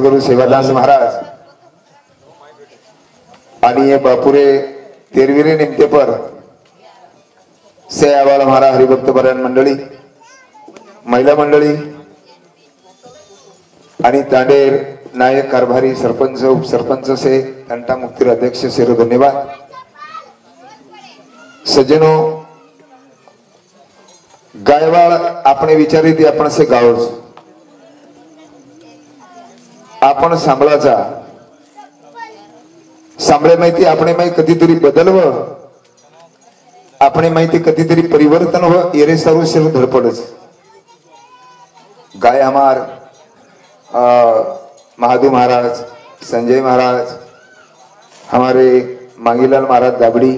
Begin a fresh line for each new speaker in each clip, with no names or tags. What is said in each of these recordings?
सदगुरु सेवादास महाराज आणि ये बापुरे तेरविरे निमते पर से आवाळ महारा हरिभक्त बऱ्यान मंडळी महिला मंडळी आणि तांडेर नायक कारभारी सरपंच उपसरपंच से घंटा मुक्तिर अध्यक्ष से धन्यवाद सज्जनो गायवाळ आपणे विचारी ती आपण से गावच आपण सांभाळाचा सांभाळे माहिती आपणे माहिती कधीतरी बदलव आपणे माहिती कधीतरी परिवर्तन हो येरे सर्व शिर धडपडच गाय हमार महादू महाराज संजय महाराज हमारे मांगीलाल महाराज दाबड़ी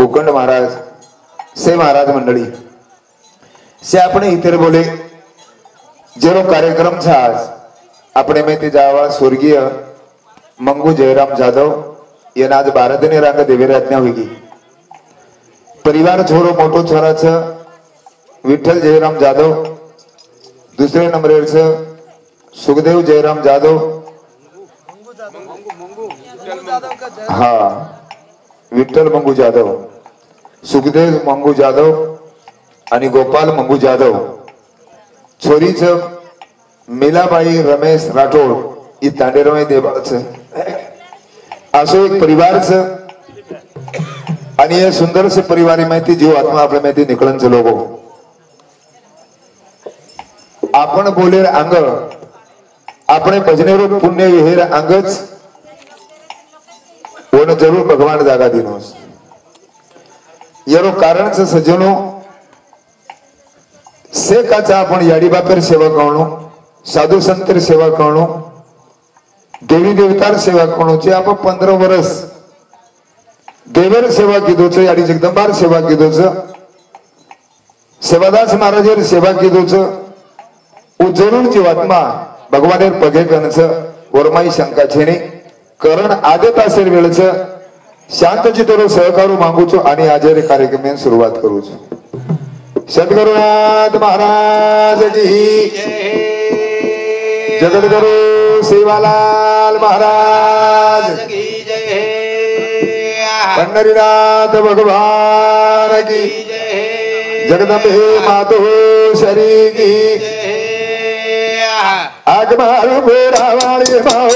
उकंड महाराज से महाराज मंडळी से अपने इतर बोले जेरो कार्यक्रम था आज अपने में ते जावा स्वर्गीय मंगू जयराम जाधव ये आज 12 दिने रांग देवेर आज्ञा होगी परिवार छोरो मोटो छोराच विठ्ठल जयराम जाधव दुसरे नंबरेच सुखदेव जयराम जाधव हा विठ्ठल मंगू जाधव सुखदेव मंगू जाधव आणि गोपाल मंगू जाधव छोरीच मीलाबाई रमेश राठोड ही तांडेरमय देवाच असो एक परिवारच आणि हे सुंदर से परिवारी माहिती जीव आत्मा आपल्या माहिती निकळन लोगो आपण बोले अंग आपण भजनेरो पुण्य विहेर अंगच वन जरूर भगवान जागा दिनोस यारो कारणच सज्जनो से काचा आपण याडी बापेर सेवा करणो साधु संतर सेवा करणो देवी देवतार सेवा करणो जे आपण 15 वर्ष देवर सेवा कीधोच याडी जगदंबार सेवा कीधोच सेवादास महाराजेर सेवा कीधोच ओ जरूर जीवात्मा भगवानेर पगे कनच वरमाई शंका छेने करण आदत असेल वेळच शांत चित्तरो सहकारू मागूचो आणि आजरे कार्यक्रम सुरुवात करूचो सद्गुरुनाथ महाराज की जय जगद्गुरु सेवालाल महाराज की जय पंढरीनाथ भगवान की जय जगदंबे मातो शरी की जय आगमारू बेरावाली माओ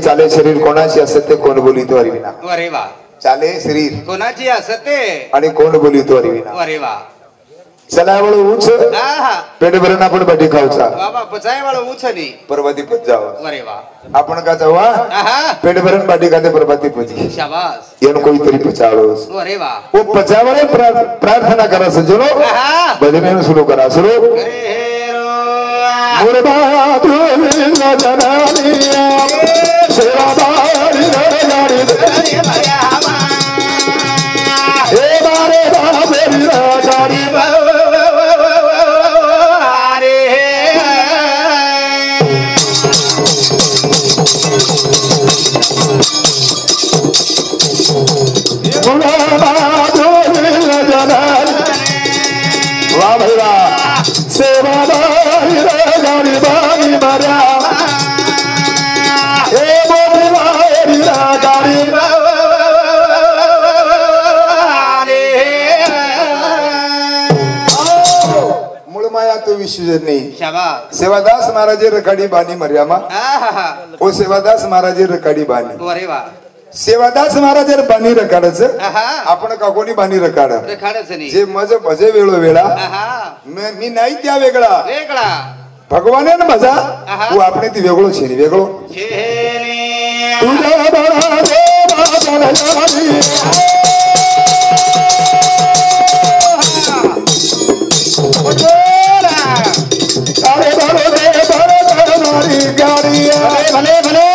चाले शरीर कोणाची असते कोण बोलितो अरिविना
अरे वा
चाले शरीर
कोणाची असते
आणि कोण बोलितो अरिविना
अरे वा
चला वळ उच पेट भरून आपण बटी खाऊचा
बाबा पचाय वाला उचनी
पर्वती पच जाव
अरे वा
आपण का जावा पेट भरून बटी खाते पर्वती पची
शाबाश
येन कोईतरी पचाळोस
अरे वा
वो पचावळे प्रार्थना करा सजनो भजन सुरू करा सुरू
अरे
मुरबाद जन विश्वजनी
शाबाश
सेवादास महाराजे रकाडी बानी मर्यामा ओ सेवादास महाराजे रकाडी बानी
अरे वा
सेवादास महाराजे बानी रकाडच आपण का कोणी बानी रकाड
रकाडच नाही
जे मज भजे वेळो वेळा मी नाही त्या वेगळा
वेगळा
भगवाने मजा तू आपण ती वेगळो छेनी वेगळो तुझ्या बळा देवा अरे भले भले गाड़ी भले भले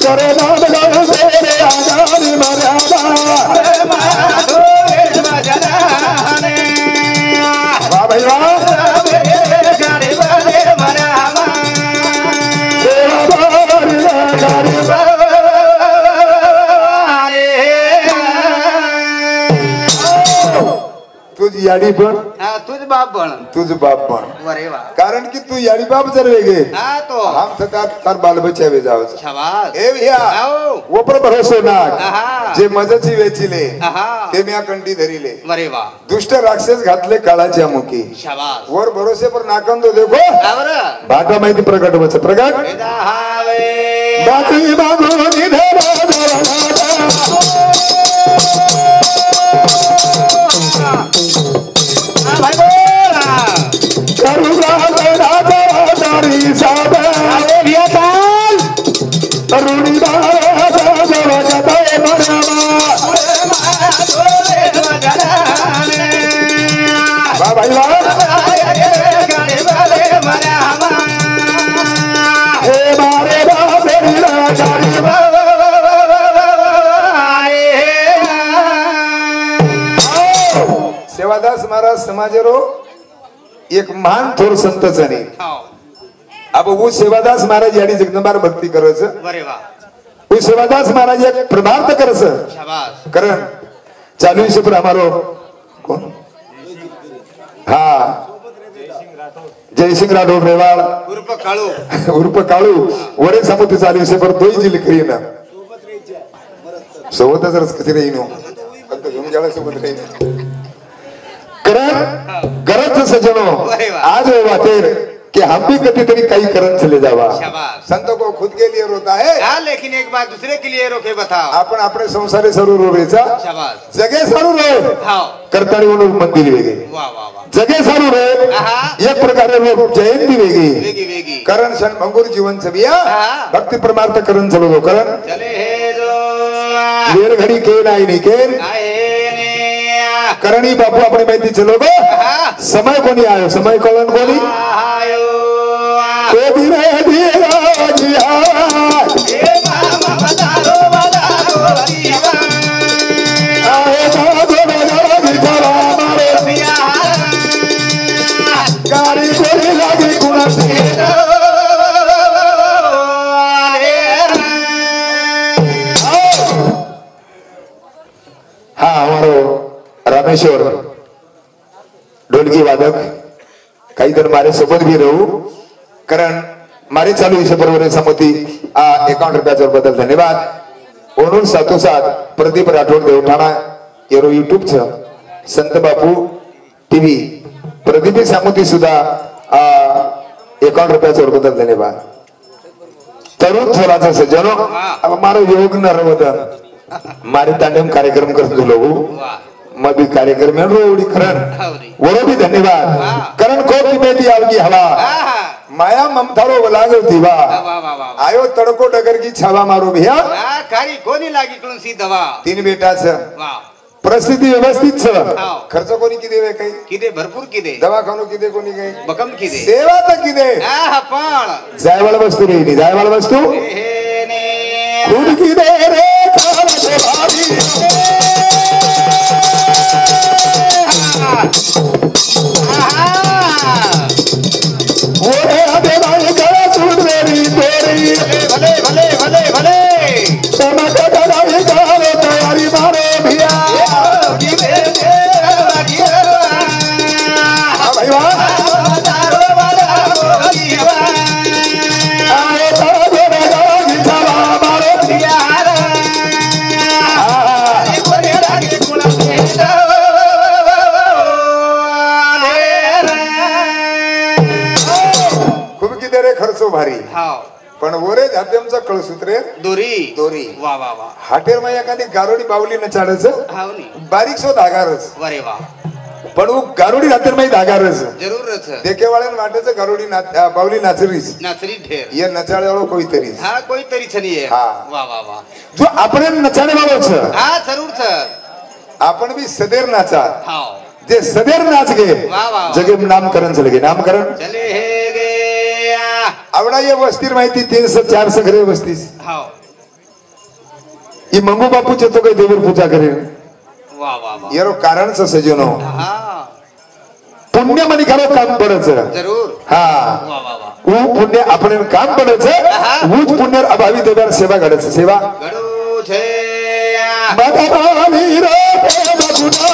करे नाम गाओ मेरे आजाद मर्यादा वाह भाई वाह गाड़ी भले मर्यादा गाड़ी तुझ याडी पण
तुझ बाप पण
तुझ बाप पण
अरे वा
कारण की तू याडी बाप जर वेगे
तो
हम सदा तार बाल बच्चा वे जाव
शाबाश
ए भैया वो पर भरोसे ना जे मजची वेचिले ते म्या कंटी धरिले
अरे वा
दुष्ट राक्षस घातले काळाच्या मुखी
शाबाश
वर भरोसे पर नाकंदो देखो भाटा माहिती प्रकट वच प्रकट बाकी मागो निधरा सेवादास महाराज समाजेरो एक महान थोर संतच नाही अब वो सेवादास महाराज यानी जगदंबार भक्ती करस
अरे वा
वो सेवादास महाराज एक प्रभात करस
शाबाश
करण चालू विषय पर हमारो कौन हाँ जयसिंग राठौर रेवाड़ उर्फ काळू वरे समुद्र चालू विषय पर दो जिल करी ना सोबतच रस कशी रही नो फक्त घेऊन जायला सोबत रही करण गरज सजनो आज वो बातेर कि हम भी कभी कभी कई करन चले जावा संत को खुद के लिए रोता है
लेकिन एक बात दूसरे के लिए रोके बताओ
आपण अपने संसारे सरू रोवेचा जगे सारू रो करताळी म्हणून मंदिर वेगे जगे सारू रो एक प्रकारे लोक जयंती वेगी करण सन भंगुर जीवन छबिया भक्ति परमार्थ करण चलो करण
चले हे जो
वेर घडी के नाही केन करणी बापू अपनी माहिती चलो गो समय कोणी आयो समय कळण कोणी
आयो
तो धीरे धीरे जिया
ए मामा बतारो बतारो जीवा
आए बाबू बड़ा बिचारा मारे
पिया
गाड़ी कोरी लागी कुणासी हाँ हमारो रामेश्वर ढोलकी वादक काही तर मारे सोबत भी रहू कारण मारे चालू विषय बरोबर समती ₹51 बदल धन्यवाद ओनूर सातोसात प्रदीप राठोड देवठाणा येरो यूट्यूब छ संत बापू टीव्ही प्रदीप सामुती सुद्धा ₹51 बदल धन्यवाद तरुण थोराचा सज्जनो अब मारो योग न रवत मारे तांडम कार्यक्रम करतो लोग मैं भी कार्यक्रम में रोड़ी करण वो भी धन्यवाद करण को की बेटी आवगी हवा माया ममतारो लागो दीवा आयो तड़को डगर की छावा मारो भैया
कारी कोणी लागी कळून सी दवा
तीन बेटा छ परिस्थिती व्यवस्थित छ खर्च कोणी किदे वे काही
किदे भरपूर किदे
दवाखानो किदे कोणी काही
बकम किदे
सेवा तर किदे
पण
जायवाळ वस्तू रे जायवाळ वस्तू खुद किदे रे खाना भाभी
भले भले भले भले
तैयारी मारो भैया कळसो भारी
हाव
पण वरे जात्यांचा कळसूत्रे
दोरी
दोरी
वा वा वा
हाटेर मा एखादी गारोडी बावली न चाडच
हाव नी
बारीक सो धागारच
वरे वा
पण वो गारोडी हाटेर मा धागारच
जरूरच
देखे वाळन वाटेच गारोडी बावली नाचरीस
नाचरी ढेर
ये नचाळे वाळो कोई तरी
हा कोई तरी छनी है
हा.
वा वा वा
जो આપણે નચાણે વાળો છે
हा जरूर छ
आपण बी सदेर नाचा
हाव
जे सदेर नाच गे
वा, वा.
जगे नामकरण चले गे नामकरण
चले हे गे
आवडा ये वस्तीर माहिती 300-400 घरे वस्तीस
हाव
ये मंगू बापू चे तो काही देवर पूजा करे
वा वा वा
यारो कारण से सजनो
हा
पुण्य मनी खरो काम पडच
जरूर
हा
वा वा वा
वो पुण्य आपण काम पडच वो पुण्य अभावी देवर सेवा घडच सेवा
गडू छे
मदनाली रे मगुना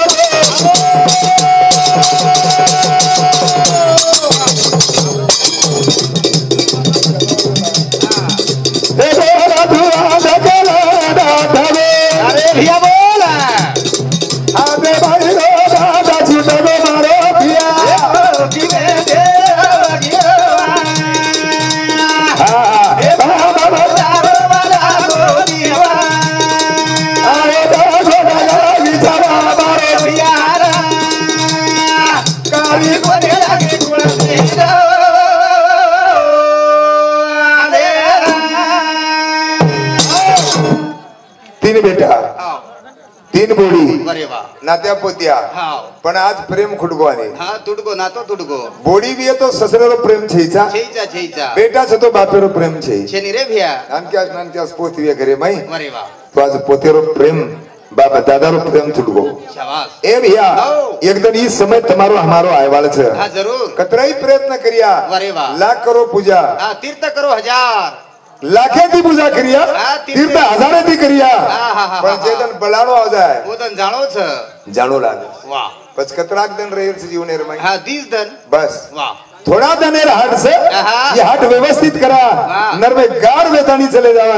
अरे भैया बोला
आदे भाई रो दादा छूटे गो मारो पिया
किने दे लगियो
ए बाबा
तारो वाला गोदीवा
आए दादा विचारा मारो
प्यारा काली कोने लगे कुलते
तीन बेटा तीन बोडी
अरे वा
नात्या पोत्या
हाव
पण आज प्रेम खुटगो आणि
हा तुडगो ना तो तुडगो
बोडी बी तो ससरेरो प्रेम छेचा
छेचा
बेटा छ तो बापेरो प्रेम छे
छेनी रे भैया
नानक्या पोती घरे माई
अरे वा
तो आज पोतेरो प्रेम बाबा दादारो प्रेम छुटगो
शाबाश
ए भैया
हो.
एकदम ई समय तुम्हारो हमारो आयवाल छ
हाँ जरूर
कतराई प्रयत्न करिया
अरे वाह.
लाख करो पूजा
हाँ तीर्थ करो 1000
लाखे दी पूजा करिया
हाँ,
तीर्थ हजारे दी करिया
हाँ, हाँ, हाँ,
पण
हाँ,
चेतन बलाणो आ जाए
वो तन जानो छ
जाणो लागे
वाह
पच कतराक दिन रहेल से जीवन रमाई
हाँ 30 दिन
बस
वाह
थोड़ा दनेर हाट से
हाँ.
ये हाट व्यवस्थित करा
वाह.
नर में गार वेतानी चले जावा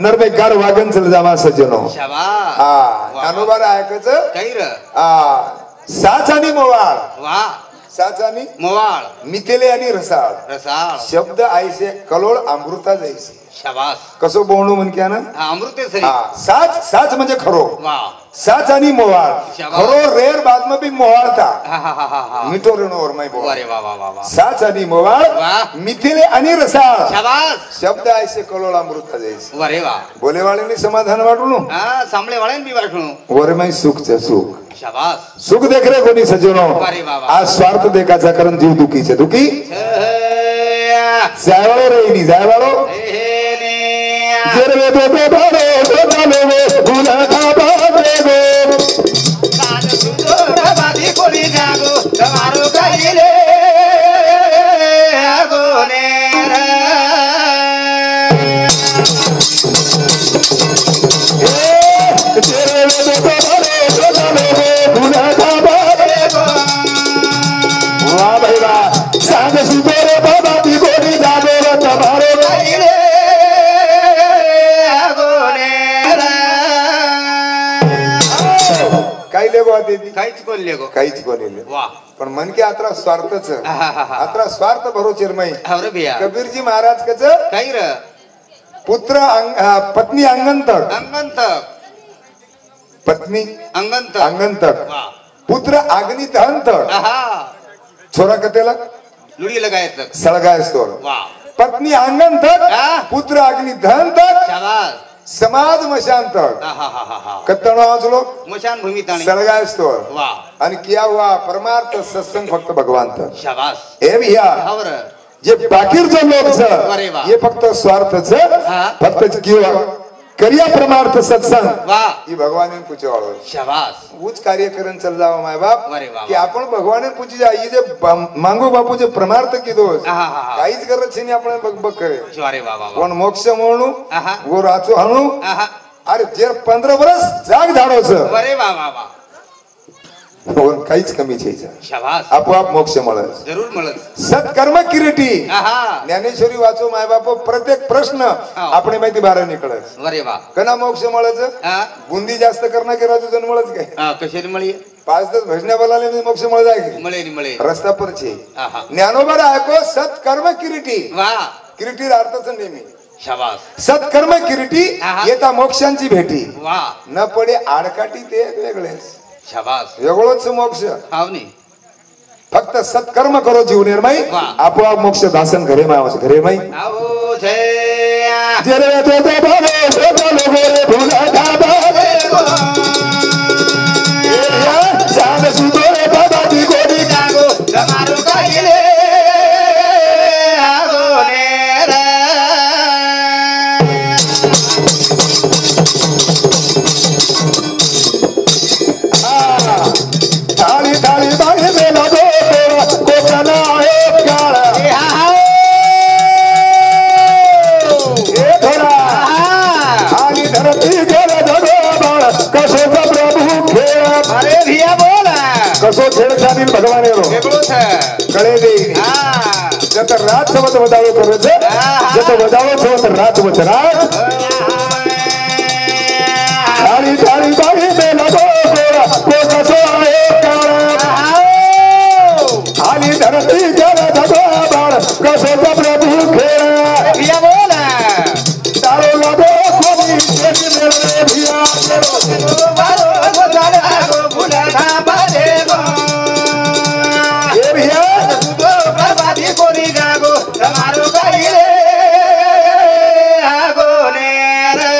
नर में गार वागन चले जावा सज्जनो
शाबाश
हा
वाह.
अनुभव ऐकच
काही र
साचानी मोवाळ
वाह
साचानी
मोवाळ
मितेले आणि रसाळ
रसाळ
शब्द आयसे कलोळ अमृता जायसे
शाबाश
कसो बोलणं म्हणक्या ना
हा अमृते सरी
हा साच म्हणजे खरो
वाह
साच आणि मोवाळ
शाबास.
खरो रेर बाद में भी मोवाळता
हा हा हा हा हा
मिठो ऋण और मैं बोल
अरे वाह वाह वाह वाह
साच आणि मोवाळ
वाह.
मिथिले आणि रसाळ
शाबाश
शब्द ऐसे कलोळ अमृता जायसे
अरे वाह
बोले वाले समाधान वाटून
हा सांभळे वाळे बी वाटणू
वर मैं सुख च सुख
शाबाश
सुख देख रे कोणी सज्जनो
अरे वा वा.
आज स्वार्थ देखाचा कारण जीव दुखीचे दुखी जायवाळो रेनी जायवाळो जेरवे दो दो बारो दो चाले वे गुना खाबा देगो
कान सुदो बादी कोली जागो तमारो गाइले गोने
जेरवे दो दो बारो दो चाले वे गुना खाबा देगो वाह भाई वाह सांग सुदो बाबा दी कोनी जागो तमारो
गाइले गोने
काही लेगो आते
काहीच कोण लेगो
काहीच कोणी
वाह
पण मन के आत्रा स्वार्थच आत्रा स्वार्थ भरो चिरमई
अरे भैया
कबीरजी महाराज कच
काही र
पुत्र पत्नी अंगण तक
अंगण तक
पत्नी
अंगण तक
अंगण तक
वाह
पुत्र अग्नि दहन तक
आहा
छोरा कतेला
लुडी लगायत तक
सळगाय स्टोर
वाह
पत्नी अंगण तक
हा.
पुत्र अग्नि दहन तक
शाबाश
समाज मशान तक
आहा हा हा हा
कत्तणो आजलो
मशान भूमी ताणी
सळगाय स्टोर
वाह
आणि किया हुआ परमार्थ सत्संग फक्त भगवान तक
शाबाश
ए भैया
हावर
जे बाकीरचं लोक
अरे वा.
हे फक्त स्वार्थच
हा.
फक्त किंवा करिया परमार्थ सत्संग
वाह
ही भगवान पूछे वाळो
शाबाश
उच कार्य करण चल जाओ माय बाप
अरे वा,
की
वा.
आपण भगवान पूछी जा ये जे मांगो बापू जे परमार्थ कीधो
आहा, हा, हा.
काहीच करत नाही आपण बग बग करे
अरे वा वा वा
कोण मोक्ष म्हणू
आहा.
वो राचो हणू
आहा
अरे जे 15 वर्ष जाग झाडोच
अरे वा वा वा
काहीच कमी छेचा
शाबाश
आपोआप मोक्ष मिळत
जरूर मिळत
सत्कर्म किरीटी
आहा
ज्ञानेश्वरी वाचो माय बाप प्रत्येक प्रश्न आपण माहिती बारा निकळत
अरे वा
कना मोक्ष मिळत
हा
बुंदी जास्त करणं की राजू जण मिळत काय
हा कशाने मळी
5-10 भजन्या बोलाले मी मोक्ष मिळ जाय
मळे नि मळे
रस्ता पर छे
आहा
ज्ञानोबर ऐको सत्कर्म किरीटी
वा
किरीटी अर्थच नेहमी
शाबास
सत्कर्म किरीटी
आहा.
येता मोक्षांची भेटी
वा
न पडे आडकाठी ते वेगळेच
शाबास
वेगळोच मोक्ष
हावनी
फक्त सत्कर्म करो जीव निर्मय
वा.
आपोआप मोक्ष दासन घरे मावस घरे माई
आओ छे
जरे तो बाबा बोलो गोरे भुला धाबा चांद सुदोरे बाबा दी गोडी
जागो તમારું કઈલે આગો ને રે
थाली थाली बाई में लगो कोकना एक काला ए थोड़ा आली धरती जरा जगो बाळ कसो प्रभु खेळ
અરે ભિયા બોલા
कसो छेडछाडी भगवान रो
કેટલું છે
कळे दे
હા
जत रात सबत वदावो करे छे जत वदावो छो त रात वच रात थाली थाली बाई में लगो को कसो एक काला आली धरती जरा जगो बाळ कसो प्रभु खेळ
ભિયા બોલા
तारो लगो कोनी तेरी मेरे भिया तेरो
મારો ગોતાળે આગો ભૂલા ધાબા દેગો
ए भिया
તો બરબાદી કોની જાગો તમારું કઈલે આગો ને રે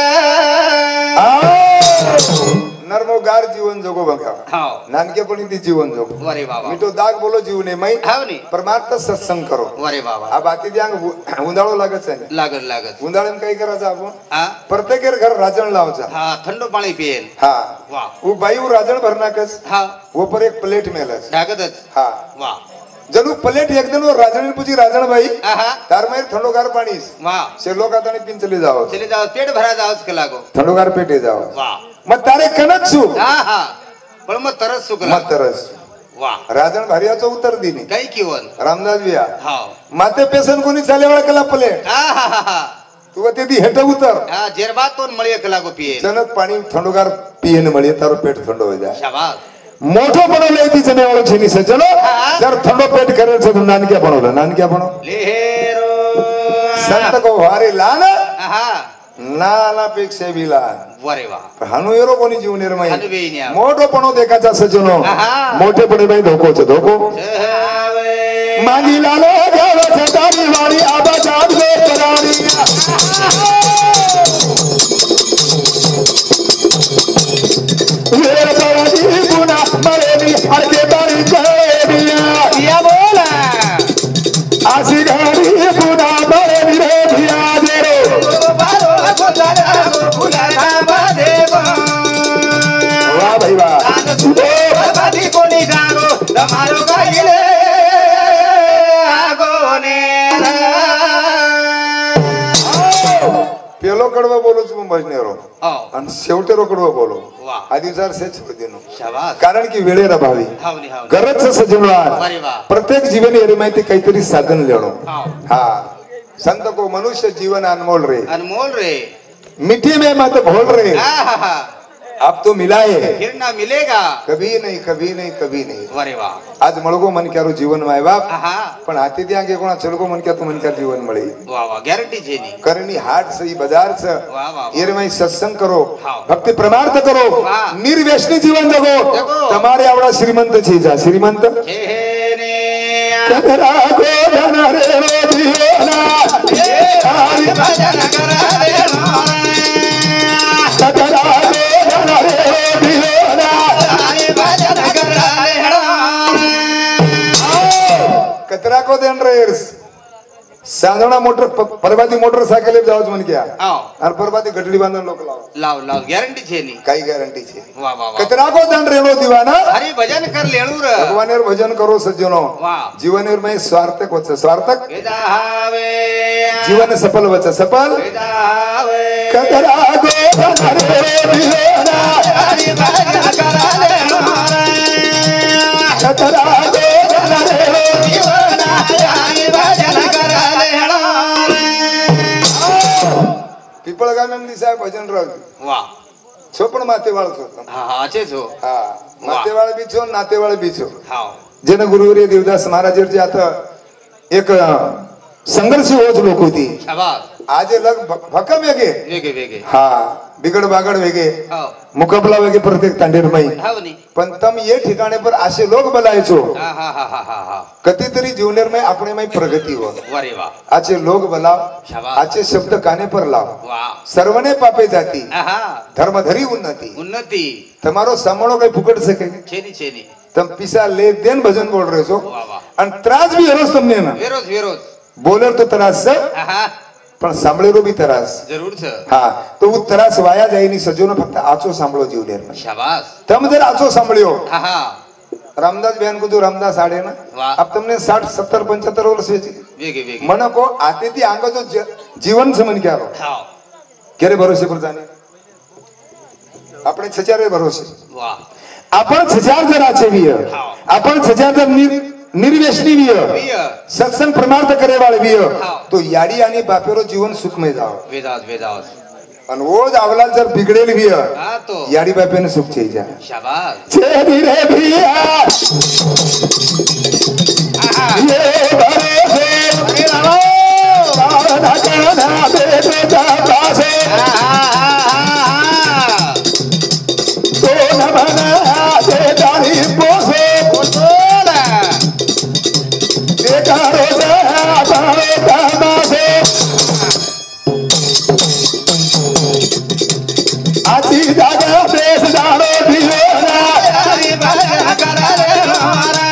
नर्मोगार जीवन जगो बघा
हाव
नानकेपणी ती जीवन जगो
वरे बाबा
मी तो दाग बोलो जीवने मै
हावनी
परमार्थ सत्संग करो
वरे बाबा
आ बाती द्यांग उंदाळो लागत आहे
लागत लागत
उंदाळेन काही करायचं आपण
हा
प्रत्येक घर राजण लावचा
हा थंड पाणी पिયેલ
हा
वा
वो बाई वो राजण भरनाकस
हा
वो पर एक प्लेट मेलस
ढाकतच
हा
वा
जणू प्लेट एकदम वो राजण पूजी राजण बाई
आहा
तार माहीर थंडोगार पाणीस
वा
से लोक आता पिंचली जाव
चले जाओ पेट भरा जाओ के लागो
थंडोगार पेटे जाव
वा
मग तारे कनच सु
हा हा पण मग तरच सुक
मग तरस
वा
राजण भारियाचं उत्तर दिनी
काही किवन
रामदास बिया
हाव
माते पेसन कोणी चाले वेळा केला प्लेट
हा हा हा हा
तू ते दी हेट उतर
हा जेरबा तोन मळी के लागो पिये
जनक पाणी थंडोगार पियन मळी तारो पेट थंड होई जाय
शाबास
मोठो बनवलंय ती जने ओळखीनी सज्जनो
हा.
जर थंडो पेट करेल तर नानक्या बनवलं नानक्या बनव
लेरो
संत को वारे लान
हा
नाला पेक्षा बी लहान
वरे वा
हानू एरो कोणी जीव निर्मय
हानू बी न्या.
मोठो पणो देखाचा सज्जनो
आहा.
मोठेपणे बाई धोकोच धोको मागी लालो गावाच्या दारी वाडी आबा जात गो करारी वेर परादी पुना मरेनी हरके बारी कळेनिया
या बोला
आसी घरी पुना मरेनी रे भिया देरो
बारो गोताला फुला धाबा देगो
वाह भाई वाह
आन सुदो बरबादी कोणी जागो તમારો કઈલે આગો ને રે
पेलो कडवा बोलो तुम्ही भजनेरो
हो
आणि शेवटेरो कडवा बोलो
वाह
आदिचार से छोड़ देनो
शाबास
कारण की वेळेर अभावी
हावनी हावनी
गरज सजनवार
अरे वाह.
प्रत्येक जीवन एरी माहिती काहीतरी साधन लेणो
हाव
हा संत को मनुष्य जीवन अनमोल रे
अनमोल रे
मिट्टी में मत भोल रे
हा हा हा
अब तो मिला है
फिर ना मिलेगा
कभी नहीं कभी नहीं कभी नहीं
वरे वाह
आज मळगो मन क्यारो जीवन माय बाप
आहा
पण हाती त्या गे कोणा चलगो मन क्या तू मन क्या जीवन मळी
वाह वाह गॅरंटी छे नी
करणी हाट सही बाजार स
वाह वाह
एरे माई सत्संग करो
हाव.
भक्ति प्रमार्थ करो
वाह.
निर्व्यसनी जीवन जगो
जगो.
તમારે આવડા શ્રીમંત છે જા શ્રીમંત
हे ने
कदरा को धन रे दियोना
हे हरि भजन करा रे
कदरा को धन रे दियोना
हरि भजन करा रे
कतरा को देन रे साधना मोटर परबादी मोटरसायकल जावच म्हण क्या
आओ
आणि परबादी गटडी बांधून लोक लाव
लाव लाव गॅरंटी छे नी
काही गॅरंटी छे
वाह वाह वाह
कतरा को धन रेणो दिवाना
हरि भजन कर लेणू र
भगवानेर भजन करो सज्जनो
वाह
जीवनेर में स्वार्थक वच स्वार्थक
वेदावे
जीवन सफल वच सफल
वेदावे
कतरा को धन रे दियोना
हरि भजन करा रे
कतरा को धन रे
जीवना हरि भजन करा रे
पिपळगाम दिसाय भजन राव
वाह
छोपण मातेवाळ होतो
हा हा अच्छे छो
हा मातेवाळ बिछो नातेवाळ बिछो
हाव
जेने गुरुवर्य देवदास महाराज आता एक संघर्ष होच लोक होती
शाबास
आज लग भक्कम वेगे
वेगे वेगे
हा बिगड बागड वेगे
हो
मुकाबला वेगे प्रत्येक तांडेरमई
हो नी
पण तम ये ठिकाणे पर असे लोक बोलायचो
हा हा हा हा हा हा
कधीतरी जीवनेरमय આપણે में प्रगति हो
वारे वाह
आचे लोग बोलाव
शाबास
आचे शब्द काने पर लाव
वाह
सर्वने पापे जाती
आहा
धर्मधरी उन्नति
उन्नति
તમારો સાંભળો કઈ ફૂકટ શકે
छेनी
તમ પીસા લે દેન ભજન બોલ રહ્યો છો
વાહ વાહ
અને ત્રાસ બી હરોસ તમને ના
વિરોધ
બોલર તો તરાસ છે
આહા
પણ સાંભળેલો બી તરાસ
જરૂર છે
હા તો હું તરાસ વાયા જાય ની સજોનો ફક્ત આચો સાંભળો જીવલેરમાં
શાબાસ
તમે જરા આચો સાંભળ્યો
આહા
રામદાસ બેન કીધું રામદાસ આડે ના
વાહ
अब તમને 60 70 75 વર્ષ વેચી
વેગે
મને કો આતેથી આંગો જો જીવન સમન ક્યારો
ખાઓ
ક્યારે ભરોસે પર જાને આપણે છચારે ભરોસે
વાહ
आपण छजार जर आचेवीय आपण छजार जर निर्व्यसनीय सत्संग प्रमार्थ करे वाळवीय तो याडी आणि बापेरो जीवन सुखमय जाव
वेदास
आणि वो जावला जर बिगडेल विय
हा तो
याडी बापेने सुख छे जा
शाबास
छे धीरे भिया
आहा
ये भरोसे
अरे बाबा
सावधा काना बेटे जा पासे
आहा
तो न बना दे दानी पोसे
बोला
देखा रोजा बारे तमासे आची जागा देश दारो दियोना
हरी भजन कराले हमारा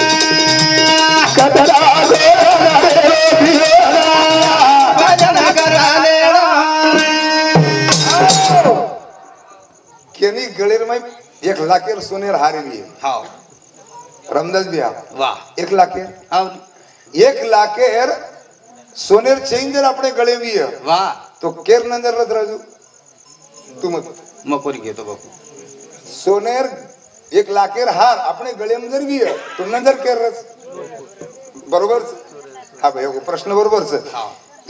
कतरा गोरा रे दियोना
भजन कराले हमारा
केनी गळेर में 1 लाखेर सोनेर हारवी
हां
रामदास बिया
वाह
1 लाखेर
हां
1 लाखेर सोनेर चेन जर अपने गळे वी
वाह
तो केर नंतर रत राजू तू मत
मकोरी घेतो बापू
सोनेर 1 लाखेर हार अपने गळे में जर वी तो नंतर केर रच बरोबर हा भाई प्रश्न बरोबर छ
हां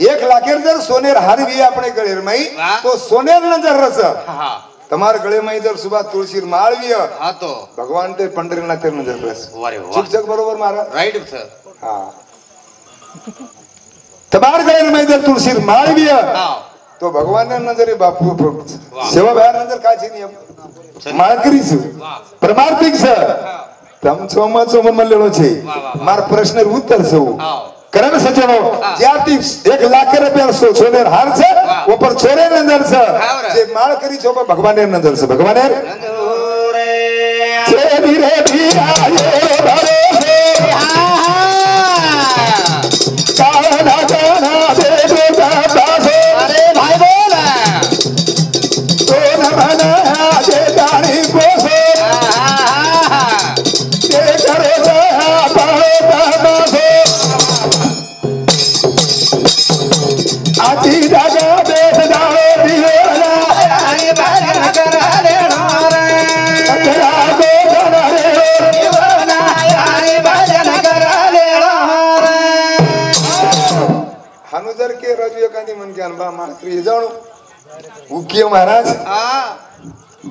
1 लाखेर जर सोनेर हार वी अपने गळेर में तो सोनेर नंतर रच
हां
તમાર ગળે માં જર સુબા તુલસીર માળવી
હા તો
ભગવાન તે પંડરીના તેર નજર રસ
વારે વાહ
ચૂક જગ બરોબર મારા
રાઈટ છે
હા તમાર ગળે માં જર તુલસીર માળવી
હા
તો ભગવાનને નજરે બાપુ
વાહ.
સેવા ભાઈ નજર કાચી ની માળ કરી છું
વાહ
પ્રમાર્થિક છે તમ છોમાં છોમન મલેલો છે
વાહ, વાહ, વાહ.
માર પ્રશ્ન ઉત્તર છે
હા
કરણ સજ્જનો
હા.
જ્યાંથી 1 લાખ રૂપિયા સોનેર હાર છે
વાહ.
ઉપર છોરે નજર છે
હા, બરાબર.
જે માળ કરી છો ભગવાનને નજર છે ભગવાને
નંદુરે
छे धीरे भिया ये भरोसे काना काना बेटे जा पासे
अरे भाई बोल
तो न मना जे दानी पोसे ते करे जा पावे तमासे आची जागा देश दारो दियोना
हरी भजन कराले हमारा
कतरा गोरा रे
हरी भजन कराले हमारा
हनुजर के रजू एखादी मन के अनबा मात्री जाणू उकिय महाराज
हां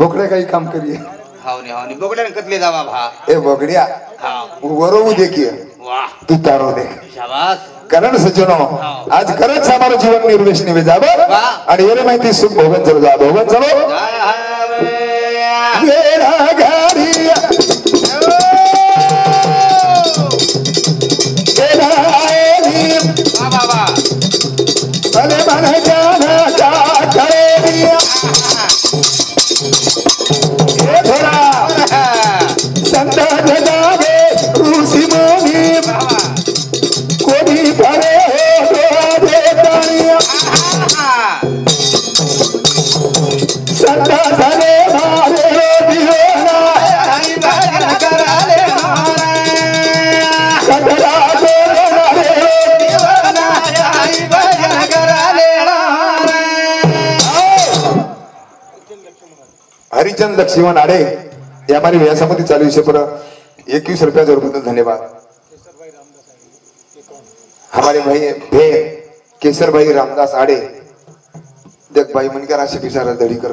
बोकडे काही काम करिए
हावनी बोगड्याने कतले जावा भा
ए बोगड्या
हां
वरोवू देखिए
वाह
तू तारो देख
शाबास
करण सज्जनो आज खरंच हमारो जीवन निर्वेशनी में जाबो
वाह.
आणि येरे माहिती सुख भोगन चलो जा भोगन चलो मेरा गाड़ी तेरा आएगी
वाह
भले मन जाना क्या करे दिया ये थोड़ा संत जगावे रूसी मोनी कोनी भरे हो दे तानिया संत धने मारे दियोना
हरी भजन कराले हमारा
कतरा गोरा रे
हरी भजन कराले हमारा
हरिचंद लक्ष्मण आडे ये हमारी व्यासामध्ये चालू विषय पर 21 रुपया जोरबद्दल धन्यवाद हमारे भाई भे केसर भाई रामदास आडे देख भाई मन के राशि बिचारा दड़ी कर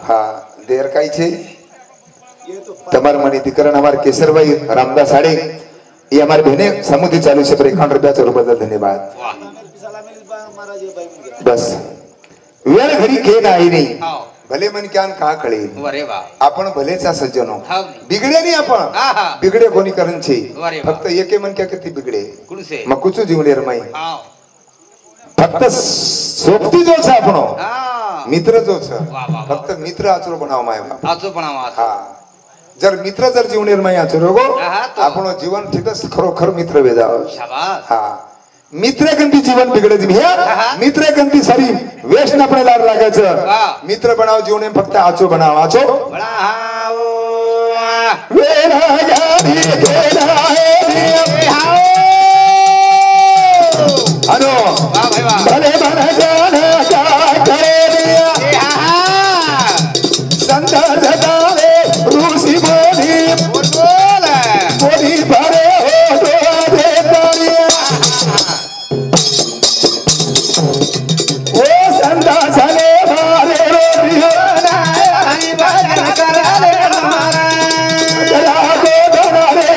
हाँ देर काई छे तमार मनी दिकरण हमारे केसर भाई रामदास आडे ये हमारे बहने समुद्री 4051 रुपया बदल धन्यवाद।
वाह
बस वेळ घरी खेळ आहे नाही
हाव
भले मन क्यान का कळे
अरे वा
आपण भलेचा सज्जनो
हाव
बिगडे नाही आपण
हा
बिगडे कोणी करण छे
अरे वा
फक्त एके मन क्या किती बिगडे
कुणसे
मग कुछ जीवने रमाई
हाव
फक्त सोबती जोच आपण
हा
मित्र जोच
वा, वा.
फक्त मित्र आचरो बनाव माय बा
आजो पण आवाज
हा जर मित्र जर जीवने रमाई आचरो गो
हा, तो.
आपण जीवन ठीकच खरोखर मित्र वेजाव
शाबास
हा मित्र कंती जीवन बिघडत भ्या
हा.
मित्र कंती सारी वेश न पडेला लागायचं
हा.
मित्र बनाव जीवने फक्त आचो बनाव आचो
बडा हाव
वेळा गाडी गेला
ए हाव
अनो
वाह भाई वाह
भले मन जाना काय करे दिया
ए हा
संत जगावे ऋषी बोधी
बोल बोल
बोधी भरे हो तो दे तारिया ओ संता झाले मारे रोटी
हरी भजन कराले हमारा
जरा दो दोनारे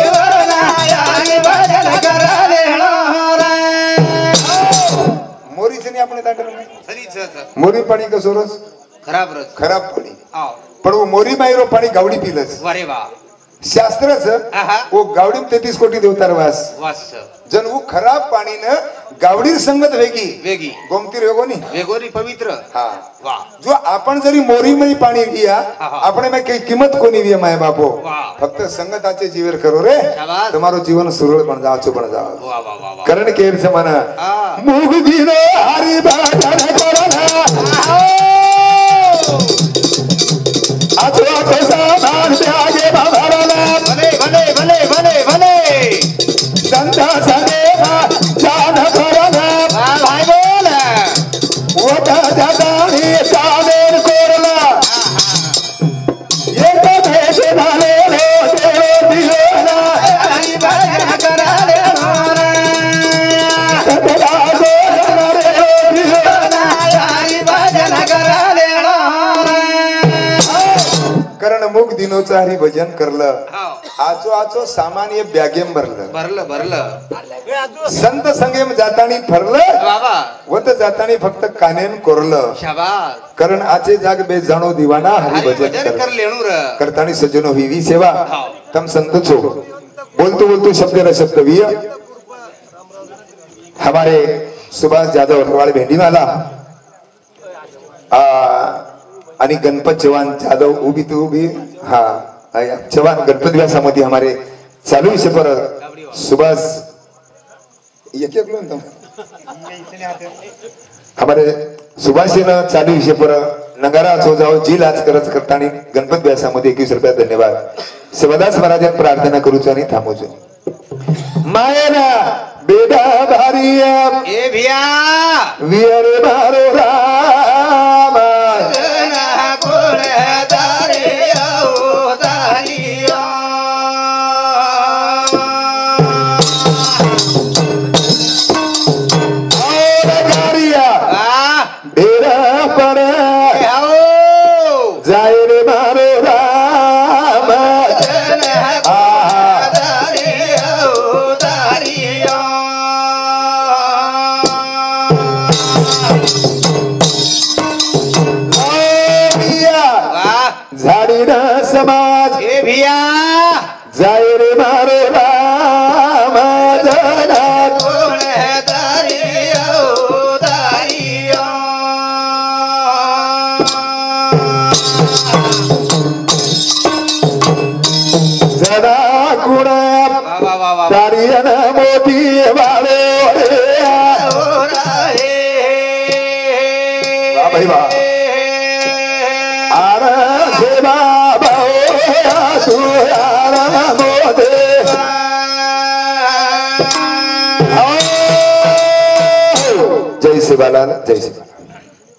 हरी भजन कराले हमारा
मोरीचे नाही आपण दांडर
सरीच
मोरी पाणी कसोरस
खराब रस
खराब पाणी
आओ
पण वो मोरी मायरो पाणी गावडी पिलस
वारे वा
शास्त्रच
आहा.
वो गावडी 33 कोटी देवतार वास
वास
जन वो खराब पाणी न गावडीर संगत वेगी
वेगी
गोमतीर वेगो नी
वेगोरी पवित्र
हा
वा
जो आपण जरी मोरी मध्ये पाणी घिया
आहा.
आपण में काही किंमत कोणी वी माय बापो
वा.
फक्त संगताचे जीवर करो रे
शाबास.
तुम्हारो जीवन सुरळ बन जाचो बन जा
वा वा वा वा
करण केर समाना
हा.
मुग दिनो हरी बाटन कोरना आचो आचो सामान त्यागे बाबाला
भले भले भले भले भले
संता सदेवा जान कोरना
वा भाई बोल
ओटा जादानी जानेर कोरला एक देश नाले रो देव दिलोना
हरी भजन कराले हमारा
कतला कोरना रे रो दिलोना
हरी भजन कराले हमारा
कारण मुग दिनोचं हरी भजन करलं
हाव
आचो आचो सामान्य बॅगेम भरलं
भरलं भरलं
संत संगेम जातानी फरलं
बाबा
वत जातानी फक्त कानेन कोरलं
शाबास
कारण आचे जाग बे जाणो दिवाना हरी
हरी
भजन
भजन
कर
कर लेणू र
करतानी सज्जनो विवी सेवा
हाव.
तम संत छो बोलतो बोलतो शब्द र शब्द विय हमारे सुभाष यादव अठवाड़े भेंडी वाला आणि गणपत चव्हाण जाधव उभी तो उभी हा चव्हाण गणपत व्यासामध्ये हमारे चालू विषय पर सुभाष एक एक लोन तुम हमारे सुभाष चालू विषय पर नगारा असो जाओ जी लाच करत करताना गणपत व्यासामध्ये 21 रुपया धन्यवाद शिवदास महाराजांना प्रार्थना करूचो आणि थांबूचो मायना बेटा भारी
ए भिया
वियर मारो राम
ना कोण दारे ओ दारिया
और गारिया
आ
डेरा पर
आओ
जाय रे मारो राम
दारे ओ दारिया
झाडीना समाज
ए भिया
जाय रे मारो राम जनात
कोण दारे ओ दारिया
जना गुण
वा वा वा वा
तारियन मोती वाले
ओ राहे
वाह भाई वाह आर सेवा भाऊ तू यार मोदे जय शिवालाल जय शिवालाल